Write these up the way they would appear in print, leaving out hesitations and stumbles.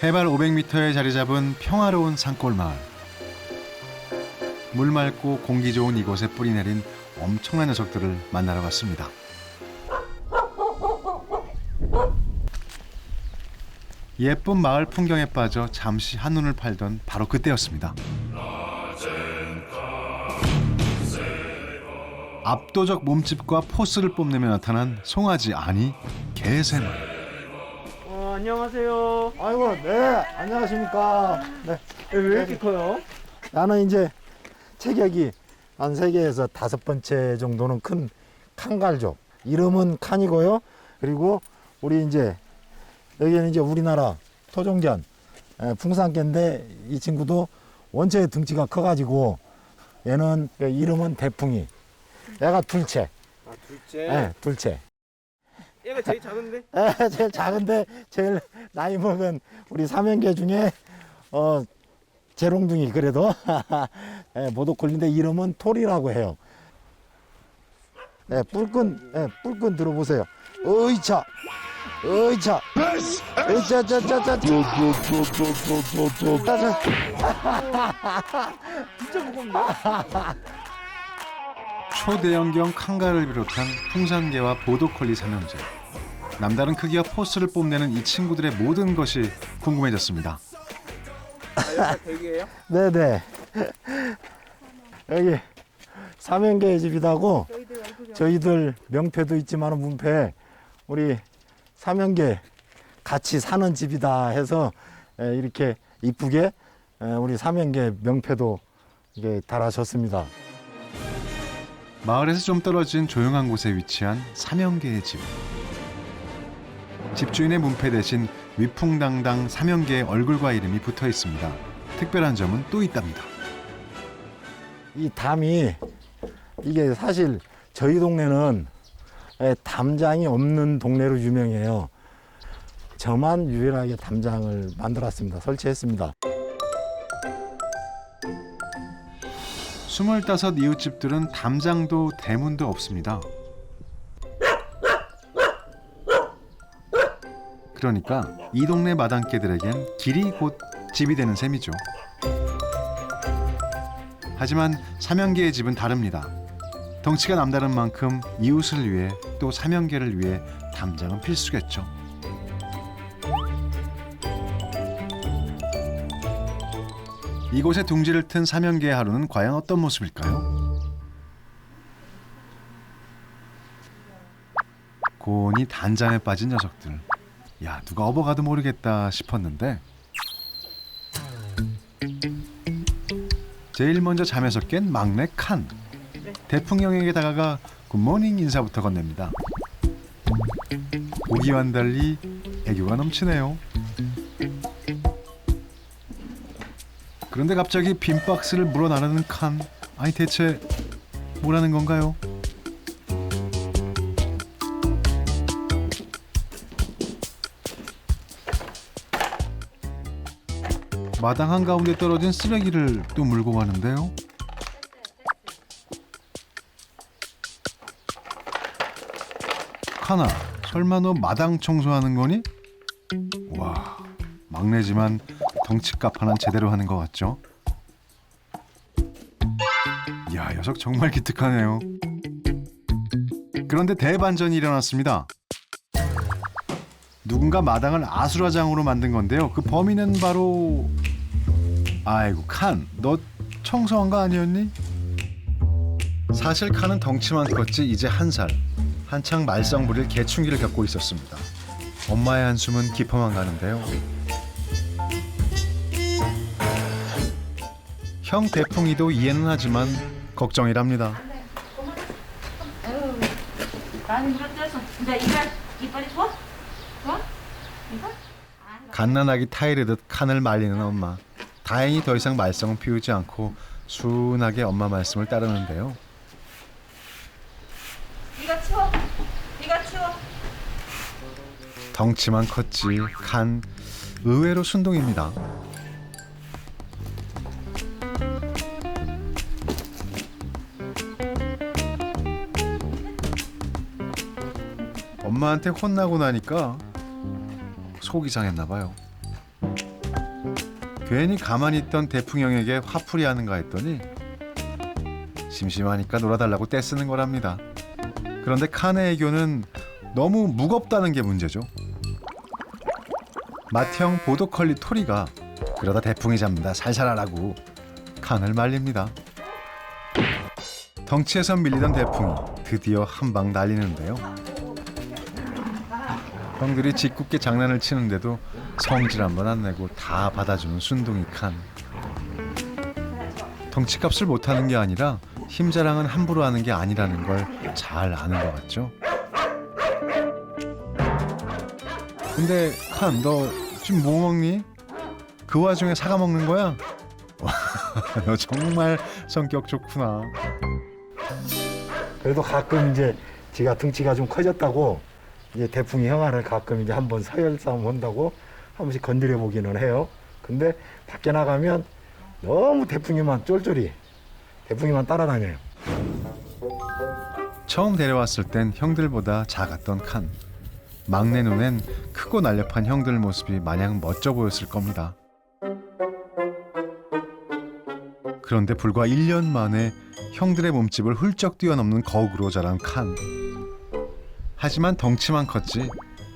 해발 500m에 자리 잡은 평화로운 산골 마을. 물 맑고 공기 좋은 이곳에 뿌리 내린 엄청난 녀석들을 만나러 갔습니다. 예쁜 마을 풍경에 빠져 잠시 한눈을 팔던 바로 그때였습니다. 압도적 몸집과 포스를 뽐내며 나타난 송아지, 아니 개 세 마리. 안녕하세요. 아이고, 네, 안녕하십니까. 네. 왜 이렇게 커요? 나는 이제 체격이 한 세계에서 5번째 정도는 큰 칸갈족. 이름은 칸이고요. 그리고 우리 이제 여기는 이제 우리나라 토종견 풍산개인데 이 친구도 원체 등치가 커가지고 얘는 이름은 대풍이. 얘가 둘째. 아, 둘째. 네, 둘째. 얘가 제일 작은데? 제일 작은데 제일 나이 먹은 우리 삼형개 중에 재롱둥이 그래도 모독콜린데 이름은 톨이라고 해요. 뿔끈 들어보세요. 어이차, 어이차, 어이차차차차. 진짜 무겁네. 초대형경 칸가를 비롯한 풍산개와 보도콜리 삼형제. 남다른 크기와 포스를 뽐내는 이 친구들의 모든 것이 궁금해졌습니다. 여기가 댁이에요? 네네. 여기 삼형개의 집이라고 저희들 명패도 있지만 문패 우리 삼형개 같이 사는 집이다 해서 이렇게 이쁘게 우리 삼형개 명패도 이게 달아줬습니다. 마을에서 좀 떨어진 조용한 곳에 위치한 삼형개의 집. 집주인의 문패 대신 위풍당당 삼형개의 얼굴과 이름이 붙어 있습니다. 특별한 점은 또 있답니다. 이 담이 이게 사실 저희 동네는 담장이 없는 동네로 유명해요. 저만 유일하게 담장을 만들었습니다. 설치했습니다. 25 이웃집들은 담장도 대문도 없습니다. 그러니까 이 동네 마당개들에겐 길이 곧 집이 되는 셈이죠. 하지만 삼형개의 집은 다릅니다. 덩치가 남다른 만큼 이웃을 위해 또 삼형개를 위해 담장은 필수겠죠. 이곳에 둥지를 튼 삼형개의 하루는 과연 어떤 모습일까요? 고온이 단잠에 빠진 녀석들. 야, 누가 업어가도 모르겠다 싶었는데 제일 먼저 잠에서 깬 막내 칸. 대풍형에게 다가가 굿모닝 인사부터 건넵니다. 보기와는 달리 애교가 넘치네요. 그런데 갑자기 빈 박스를 물어 나르는 칸. 아니 대체 뭐라는 건가요? 마당 한가운데 떨어진 쓰레기를 또 물고 가는데요. 카나, 설마 너 마당 청소하는 거니? 와, 막내지만 덩치값 하나는 제대로 하는 것 같죠? 야, 녀석 정말 기특하네요. 그런데 대반전이 일어났습니다. 누군가 마당을 아수라장으로 만든 건데요. 그 범인은 바로... 아이고, 칸, 너 청소한 거 아니었니? 사실 칸은 덩치만 컸지 이제 1살. 한창 말썽 부릴 개충기를 겪고 있었습니다. 엄마의 한숨은 깊어만 가는데요. 형 대풍이도 이해는 하지만 걱정이랍니다. 많이 물었대서 근데 이빨이 좋아? 좋아? 이거? 갓난아기 타이르듯 칸을 말리는 엄마. 다행히 더 이상 말썽은 피우지 않고 순하게 엄마 말씀을 따르는데요. 이거 치워. 이거 치워. 덩치만 컸지 칸 의외로 순둥입니다. 엄마한테 혼나고 나니까 속이 상했나 봐요. 괜히 가만히 있던 대풍형에게 화풀이 하는가 했더니 심심하니까 놀아달라고 떼쓰는 거랍니다. 그런데 칸의 애교는 너무 무겁다는 게 문제죠. 맏형 보더컬리 토리가 그러다 대풍이 잡는다 살살하라고 칸을 말립니다. 덩치에서 밀리던 대풍이 드디어 한 방 날리는데요. 형들이 짓궂게 장난을 치는데도 성질 한 번 안 내고 다 받아주는 순둥이 칸. 덩치값을 못하는 게 아니라 힘 자랑은 함부로 하는 게 아니라는 걸 잘 아는 것 같죠. 근데 칸, 너 지금 뭐 먹니? 그 와중에 사과 먹는 거야? 와, 너 정말 성격 좋구나. 그래도 가끔 이제 지가 등치가 좀 커졌다고 이제 대풍이 형아를 가끔 이제 한번 서열 싸움 한다고 한 번씩 건드려 보기는 해요. 근데 밖에 나가면 너무 대풍이만 쫄쫄이 대풍이만 따라다녀요. 처음 데려왔을 땐 형들보다 작았던 칸. 막내 눈엔 크고 날렵한 형들 모습이 마냥 멋져 보였을 겁니다. 그런데 불과 1년 만에 형들의 몸집을 훌쩍 뛰어넘는 거구로 자란 칸. 하지만 덩치만 컸지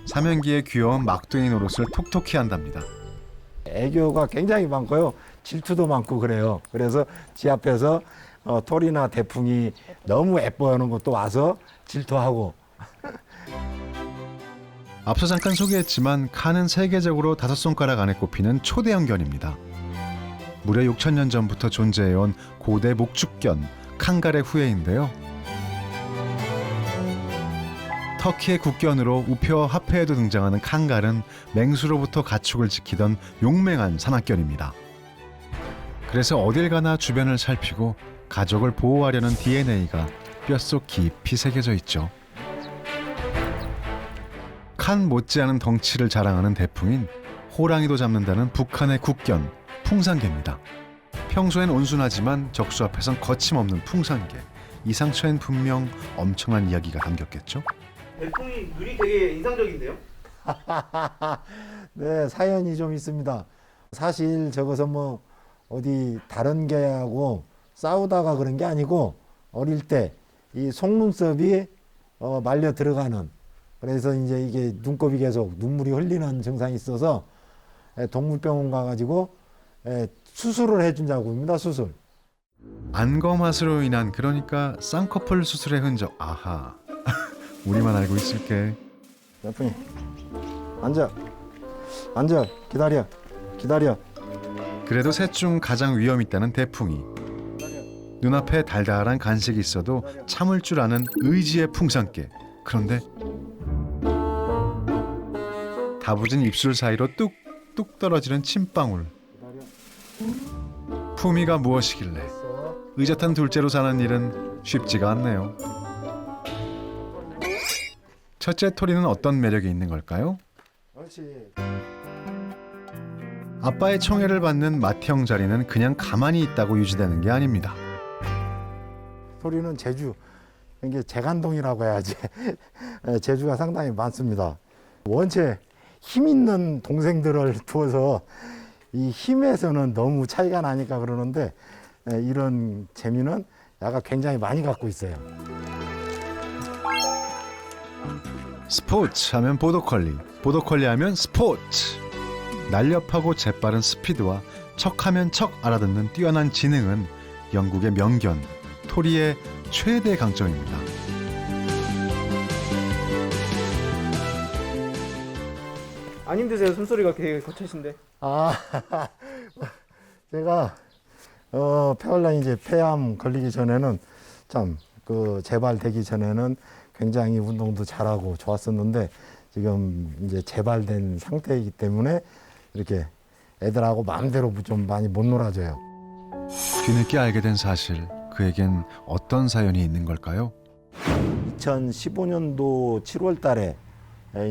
사면기의 귀여운 막둥이 노릇을 톡톡히 한답니다. 애교가 굉장히 많고요. 질투도 많고 그래요. 그래서 지 앞에서 토리나 대풍이 너무 예뻐하는 것도 와서 질투하고. 앞서 잠깐 소개했지만 칸은 세계적으로 5손가락 안에 꼽히는 초대형견입니다. 무려 6,000년 전부터 존재해온 고대 목축견 칸갈의 후예인데요. 터키의 국견으로 우표와 화폐에도 등장하는 칸갈은 맹수로부터 가축을 지키던 용맹한 산악견입니다. 그래서 어딜 가나 주변을 살피고 가족을 보호하려는 DNA가 뼛속 깊이 새겨져 있죠. 칸 못지않은 덩치를 자랑하는 대풍인 호랑이도 잡는다는 북한의 국견 풍산개입니다. 평소엔 온순하지만 적수 앞에선 거침없는 풍산개. 이 상처엔 분명 엄청난 이야기가 담겼겠죠? 대풍이 눈이 되게 인상적인데요? 네, 사연이 좀 있습니다. 사실 저것은 뭐 어디 다른 개하고 싸우다가 그런 게 아니고 어릴 때 이 속눈썹이 말려 들어가는, 그래서 이제 이게 눈곱이 계속 눈물이 흘리는 증상이 있어서 동물병원 가가지고 수술을 해준다고 합니다. 수술. 안검하수로 인한, 그러니까 쌍꺼풀 수술의 흔적. 아하. 우리만 알고 있을게. 대풍이 앉아 기다려. 그래도 셋 중 가장 위험 있다는 대풍이. 눈앞에 달달한 간식이 있어도 참을 줄 아는 의지의 풍산개. 그런데 다부진 입술 사이로 뚝뚝 떨어지는 침방울. 품위가 무엇이길래 의젓한 둘째로 사는 일은 쉽지가 않네요. 첫째 토리는 어떤 매력이 있는 걸까요? 그렇지. 아빠의 청애를 받는 맏형 자리는 그냥 가만히 있다고 유지되는 게 아닙니다. 토리는 제주, 이게 재간동이라고 해야지. 제주가 상당히 많습니다. 원체 힘 있는 동생들을 두어서 이 힘에서는 너무 차이가 나니까 그러는데 이런 재미는 야가 굉장히 많이 갖고 있어요. 스포츠 하면 보더컬리, 보더컬리 하면 스포츠. 날렵하고 재빠른 스피드와 척하면 척 알아듣는 뛰어난 지능은 영국의 명견, 토리의 최대 강점입니다. 안 힘드세요? 숨소리가 되게 거치신데. 아, 제가 폐활량 이제 폐암 걸리기 전에는 참 그 재발되기 전에는 굉장히 운동도 잘하고 좋았었는데 지금 이제 재발된 상태이기 때문에 이렇게 애들하고 마음대로 좀 많이 못 놀아줘요. 뒤늦게 알게 된 사실, 그에겐 어떤 사연이 있는 걸까요? 2015년도 7월 달에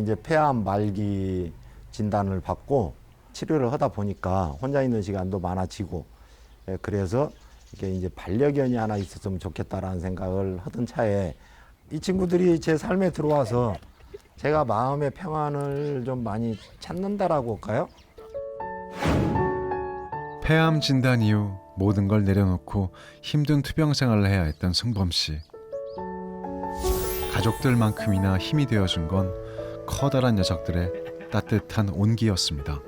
이제 폐암 말기 진단을 받고 치료를 하다 보니까 혼자 있는 시간도 많아지고, 그래서 이게 이제 반려견이 하나 있었으면 좋겠다라는 생각을 하던 차에 이 친구들이 제 삶에 들어와서 제가 마음의 평안을 좀 많이 찾는다라고 할까요? 폐암 진단 이후 모든 걸 내려놓고 힘든 투병 생활을 해야 했던 승범 씨. 가족들만큼이나 힘이 되어준 건 커다란 녀석들의 따뜻한 온기였습니다.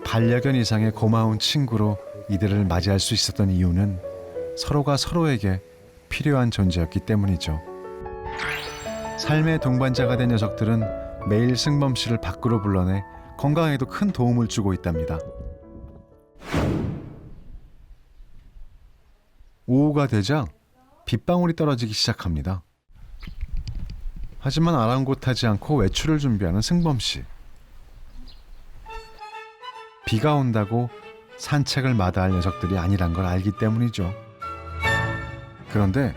반려견 이상의 고마운 친구로 이들을 맞이할 수 있었던 이유는 서로가 서로에게 필요한 존재였기 때문이죠. 삶의 동반자가 된 녀석들은 매일 승범 씨를 밖으로 불러내 건강에도 큰 도움을 주고 있답니다. 오후가 되자 빗방울이 떨어지기 시작합니다. 하지만 아랑곳하지 않고 외출을 준비하는 승범 씨. 비가 온다고 산책을 마다할 녀석들이 아니란 걸 알기 때문이죠. 그런데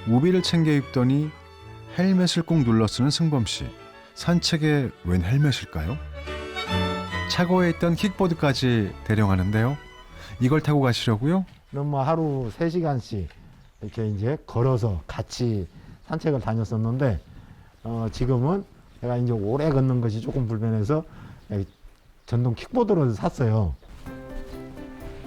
우비를 챙겨 입더니 헬멧을 꼭 눌러 쓰는 승범 씨. 산책에 웬 헬멧일까요? 차고에 있던 킥보드까지 대령하는데요. 이걸 타고 가시려고요? 뭐 하루 3시간씩 이렇게 이제 걸어서 같이 산책을 다녔었는데 지금은 제가 이제 오래 걷는 것이 조금 불편해서 전동 킥보드를 샀어요.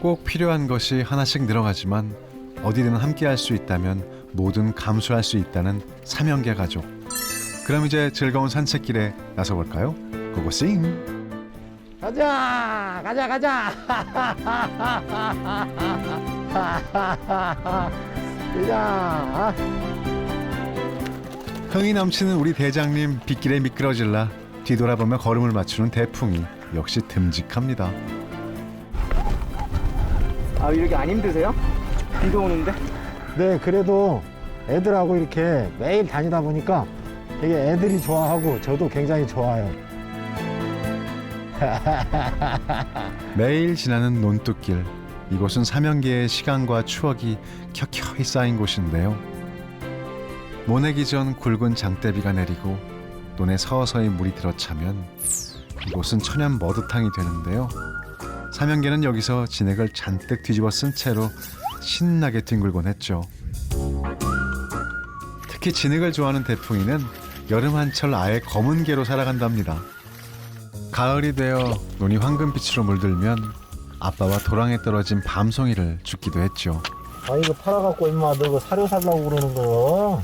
꼭 필요한 것이 하나씩 늘어가지만 어디든 함께 할 수 있다면 뭐든 감수할 수 있다는 삼형제 가족. 그럼 이제 즐거운 산책길에 나서볼까요? 고고싱! 가자! 가자! 가자! 가자! 흥이 넘치는 우리 대장님 빗길에 미끄러질라 뒤돌아보며 걸음을 맞추는 대풍이 역시 듬직합니다. 아, 이렇게 안 힘드세요? 비도 오는데? 네, 그래도 애들하고 이렇게 매일 다니다 보니까 이게 애들이 좋아하고 저도 굉장히 좋아요. 매일 지나는 논뚝길. 이곳은 삼형제의 시간과 추억이 켜켜이 쌓인 곳인데요. 모내기 전 굵은 장대비가 내리고 논에 서서히 물이 들어차면 이곳은 천연 머드탕이 되는데요. 삼형제는 여기서 진액을 잔뜩 뒤집어 쓴 채로 신나게 뒹굴곤 했죠. 특히 진액을 좋아하는 대풍이는 여름 한철 아예 검은 개로 살아간답니다. 가을이 되어 논이 황금빛으로 물들면 아빠와 도랑에 떨어진 밤송이를 줍기도 했죠. 아, 이거 팔아갖고 임마 너 이거 사료 살라고 그러는 거.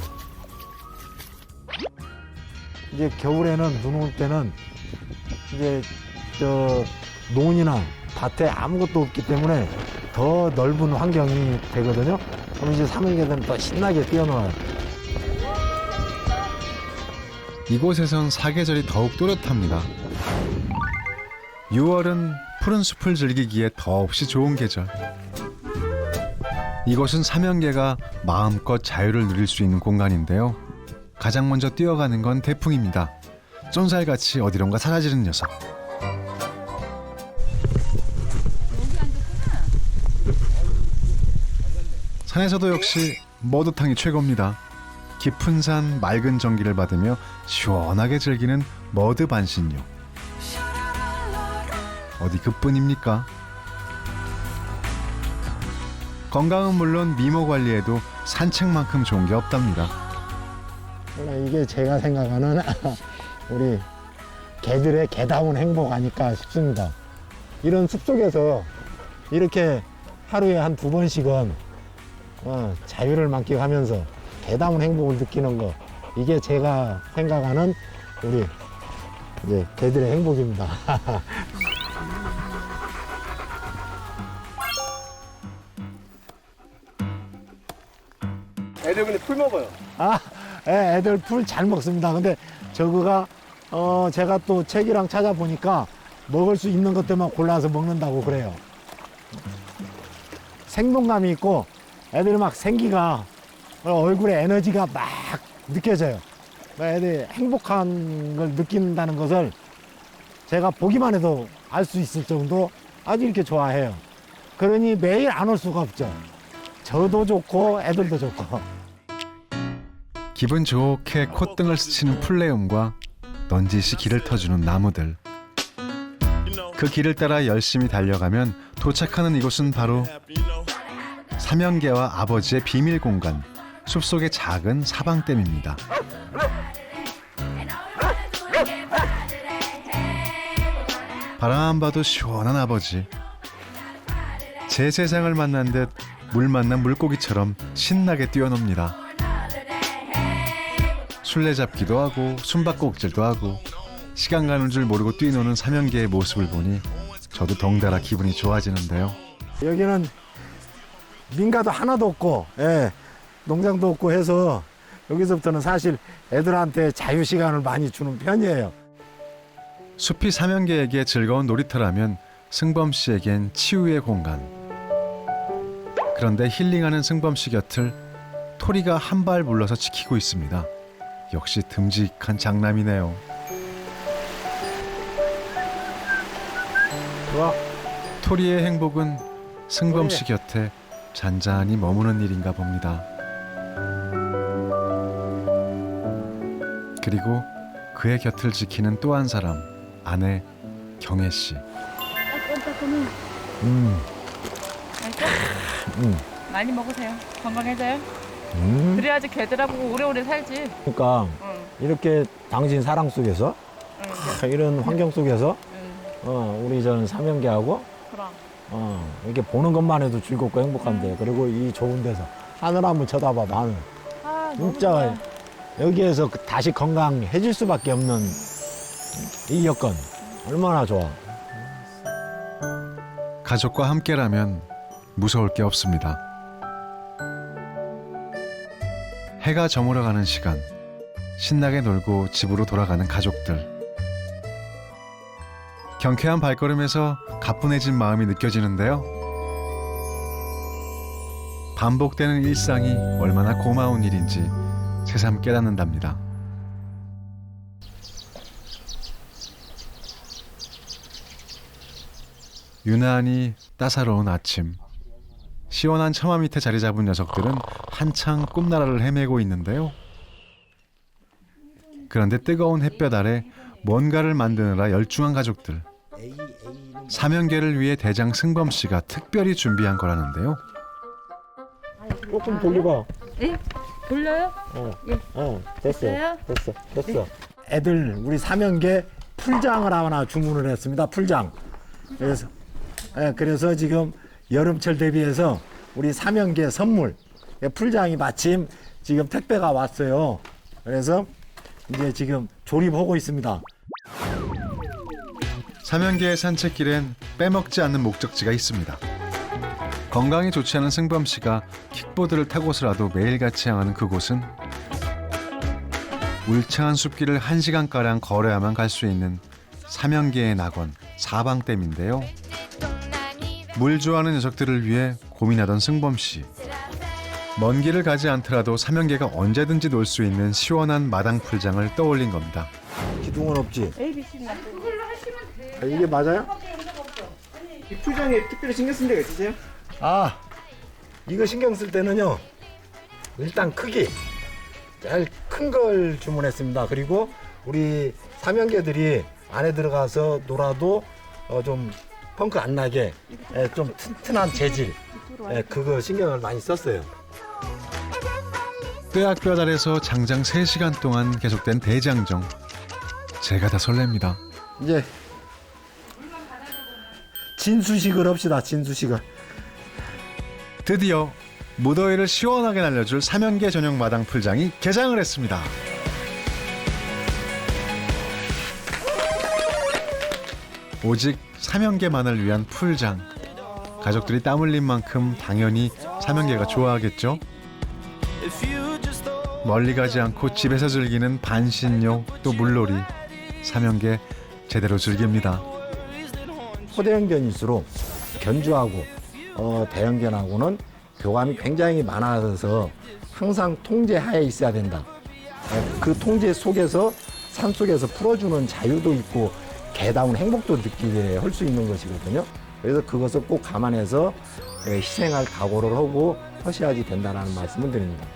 이제 겨울에는 눈 올 때는 이제 논이나 밭에 아무것도 없기 때문에 더 넓은 환경이 되거든요. 그럼 이제 삼형제들은 더 신나게 뛰어놀아요. 이곳에선 사계절이 더욱 또렷합니다. 6월은 푸른 숲을 즐기기에 더없이 좋은 계절. 이곳은 삼형제가 마음껏 자유를 누릴 수 있는 공간인데요. 가장 먼저 뛰어가는 건 대풍입니다. 쫀살같이 어디론가 사라지는 녀석. 산에서도 역시 머드탕이 최고입니다. 깊은 산 맑은 전기를 받으며 시원하게 즐기는 머드 반신욕. 어디 그뿐입니까? 건강은 물론 미모 관리에도 산책만큼 좋은 게 없답니다. 이게 제가 생각하는 우리 개들의 개다운 행복 아닐까 싶습니다. 이런 숲속에서 이렇게 하루에 한 2번씩은 자유를 만끽하면서 개다운 행복을 느끼는 거, 이게 제가 생각하는 우리 이제 개들의 행복입니다. 애들 근데 풀 먹어요. 애들 풀 잘 먹습니다. 근데 저거가 제가 또 책이랑 찾아보니까 먹을 수 있는 것들만 골라서 먹는다고 그래요. 생동감이 있고 애들 막 생기가 얼굴에 에너지가 막 느껴져요. 애들이 행복한 걸 느낀다는 것을 제가 보기만 해도 알 수 있을 정도 아주 이렇게 좋아해요. 그러니 매일 안 올 수가 없죠. 저도 좋고 애들도 좋고. 기분 좋게 콧등을 스치는 풀네움과 넌지시 길을 터주는 나무들. 그 길을 따라 열심히 달려가면 도착하는 이곳은 바로 삼형제와 아버지의 비밀 공간, 숲속의 작은 사방댐입니다. 바라만 봐도 시원한 아버지. 제 세상을 만난 듯 물 만난 물고기처럼 신나게 뛰어놉니다. 술래잡기도 하고 숨바꼭질도 하고 시간 가는 줄 모르고 뛰노는 삼형개의 모습을 보니 저도 덩달아 기분이 좋아지는데요. 여기는 민가도 하나도 없고, 예, 농장도 없고 해서 여기서부터는 사실 애들한테 자유 시간을 많이 주는 편이에요. 숲이 삼형개에게 즐거운 놀이터라면 승범 씨에겐 치유의 공간. 그런데 힐링하는 승범 씨 곁을 토리가 한 발 물러서 지키고 있습니다. 역시 듬직한 장남이네요. 좋아. 토리의 행복은 승범 씨 곁에 잔잔히 머무는 일인가 봅니다. 그리고 그의 곁을 지키는 또 한 사람, 아내 경혜 씨. 많이 먹으세요. 건강해져요. 그래야지 개들하고 오래오래 살지. 그러니까 응. 이렇게 당신 사랑 속에서 이런 환경 속에서 응. 우리 전 삼형개하고 그럼. 이렇게 보는 것만 해도 즐겁고 행복한데 그리고 이 좋은 데서 하늘 한번 쳐다봐 하늘. 아, 너무 진짜 좋아. 여기에서 다시 건강해질 수밖에 없는 이 여건 얼마나 좋아. 가족과 함께라면 무서울 게 없습니다. 해가 저물어 가는 시간, 신나게 놀고 집으로 돌아가는 가족들. 경쾌한 발걸음에서 가뿐해진 마음이 느껴지는데요. 반복되는 일상이 얼마나 고마운 일인지 새삼 깨닫는답니다. 유난히 따사로운 아침. 시원한 처마 밑에 자리 잡은 녀석들은 한창 꿈나라를 헤매고 있는데요. 그런데 뜨거운 햇볕 아래 뭔가를 만드느라 열중한 가족들. 삼형개를 위해 대장 승범 씨가 특별히 준비한 거라는데요. 조금 돌려봐. 예? 돌려요? 됐어. 됐어요? 됐어. 애들 우리 삼형개 풀장을 하나 주문을 했습니다. 풀장. 그래서 지금 여름철 대비해서 우리 삼형개 선물 풀장이 마침 지금 택배가 왔어요. 그래서 이제 지금 조립하고 있습니다. 삼형개의 산책길엔 빼먹지 않는 목적지가 있습니다. 건강에 좋지 않은 승범 씨가 킥보드를 타고서라도 매일같이 향하는 그곳은 울창한 숲길을 1시간가량 걸어야만 갈 수 있는 삼형개의 낙원 사방댐인데요. 물 좋아하는 녀석들을 위해 고민하던 승범 씨. 먼 길을 가지 않더라도 삼형개가 언제든지 놀 수 있는 시원한 마당 풀장을 떠올린 겁니다. 기둥은 없지? ABC 나 그걸로 하시면 돼. 이게 맞아요? 이 풀장에 특별히 신경 쓴 데가 있으세요? 이거 신경 쓸 때는요. 일단 크기 제일 큰 걸 주문했습니다. 그리고 우리 삼형개들이 안에 들어가서 놀아도 좀 펑크 안 나게 좀 튼튼한 재질 그거 신경을 많이 썼어요. 뼈약뼈 아래서 장장 3시간 동안 계속된 대장정. 제가 다 설렙니다. 이제 진수식을 합시다. 진수식을. 드디어 무더위를 시원하게 날려줄 삼형개 전용 마당 풀장이 개장을 했습니다. 오직 삼형개만을 위한 풀장. 가족들이 땀 흘린 만큼 당연히 삼형개가 좋아하겠죠. 멀리 가지 않고 집에서 즐기는 반신욕 또 물놀이. 삼형개 제대로 즐깁니다. 소대형견일수록 견주하고 대형견하고는 교감이 굉장히 많아서 항상 통제하에 있어야 된다. 그 통제 속에서 산속에서 풀어주는 자유도 있고 개다운 행복도 느끼게 할 수 있는 것이거든요. 그래서 그것을 꼭 감안해서 희생할 각오를 하고 허시하지 된다는 말씀을 드립니다.